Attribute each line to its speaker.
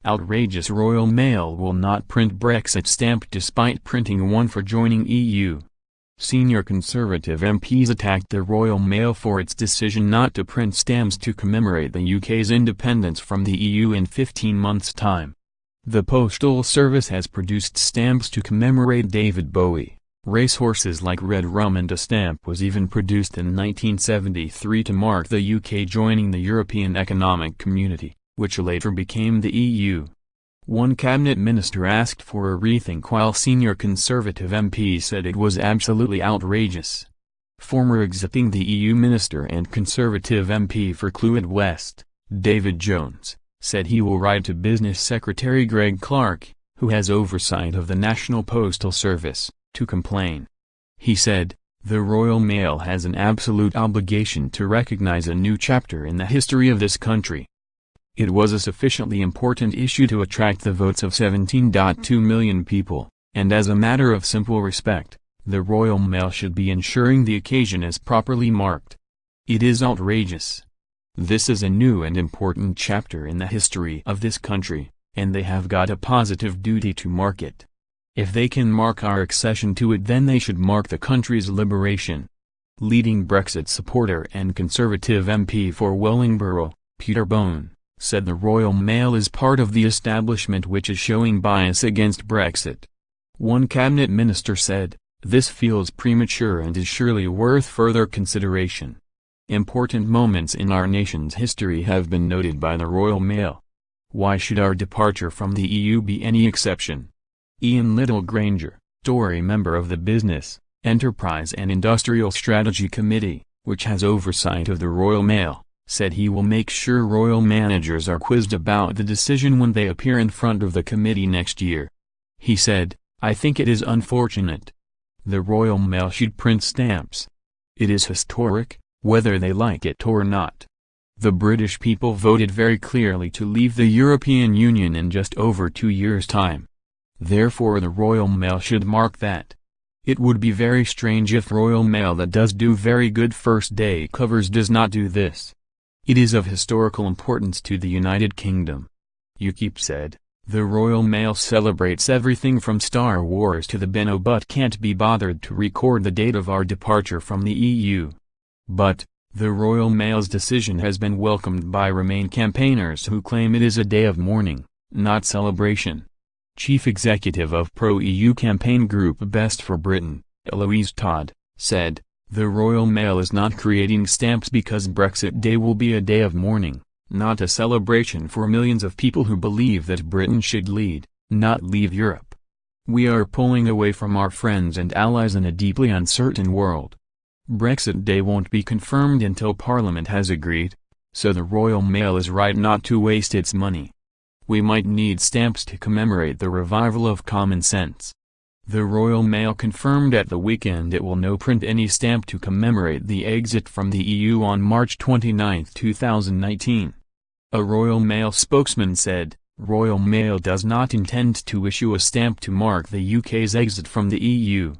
Speaker 1: Outrageous. Royal Mail will not print Brexit stamp despite printing one for joining EU. Senior Conservative MPs attacked the Royal Mail for its decision not to print stamps to commemorate the UK's independence from the EU in 15 months' time. The Postal Service has produced stamps to commemorate David Bowie, racehorses like Red Rum, and a stamp was even produced in 1973 to mark the UK joining the European Economic Community, which later became the EU. One cabinet minister asked for a rethink while senior Conservative MPs said it was absolutely outrageous. Former exiting the EU minister and Conservative MP for Clwyd West, David Jones, said he will write to Business Secretary Greg Clark, who has oversight of the National Postal Service, to complain. He said, "The Royal Mail has an absolute obligation to recognize a new chapter in the history of this country. It was a sufficiently important issue to attract the votes of 17.2 million people, and as a matter of simple respect, the Royal Mail should be ensuring the occasion is properly marked. It is outrageous. This is a new and important chapter in the history of this country, and they have got a positive duty to mark it. If they can mark our accession to it, then they should mark the country's liberation." Leading Brexit supporter and Conservative MP for Wellingborough, Peter Bone, said the Royal Mail is part of the establishment which is showing bias against Brexit. One cabinet minister said, "This feels premature and is surely worth further consideration." Important moments in our nation's history have been noted by the Royal Mail. Why should our departure from the EU be any exception? Ian Littlegranger, Tory member of the Business, Enterprise and Industrial Strategy Committee, which has oversight of the Royal Mail, said he will make sure royal managers are quizzed about the decision when they appear in front of the committee next year. He said, "I think it is unfortunate. The Royal Mail should print stamps. It is historic, whether they like it or not. The British people voted very clearly to leave the European Union in just over 2 years' time. Therefore the Royal Mail should mark that. It would be very strange if Royal Mail that does do very good first day covers does not do this. It is of historical importance to the United Kingdom." UKIP said, "The Royal Mail celebrates everything from Star Wars to the Benno but can't be bothered to record the date of our departure from the EU. But, the Royal Mail's decision has been welcomed by Remain campaigners who claim it is a day of mourning, not celebration." Chief Executive of pro-EU campaign group Best for Britain, Eloise Todd, said, "The Royal Mail is not creating stamps because Brexit Day will be a day of mourning, not a celebration for millions of people who believe that Britain should lead, not leave Europe. We are pulling away from our friends and allies in a deeply uncertain world. Brexit Day won't be confirmed until Parliament has agreed, so the Royal Mail is right not to waste its money. We might need stamps to commemorate the revival of common sense." The Royal Mail confirmed at the weekend it will no print any stamp to commemorate the exit from the EU on March 29, 2019. A Royal Mail spokesman said, "Royal Mail does not intend to issue a stamp to mark the UK's exit from the EU.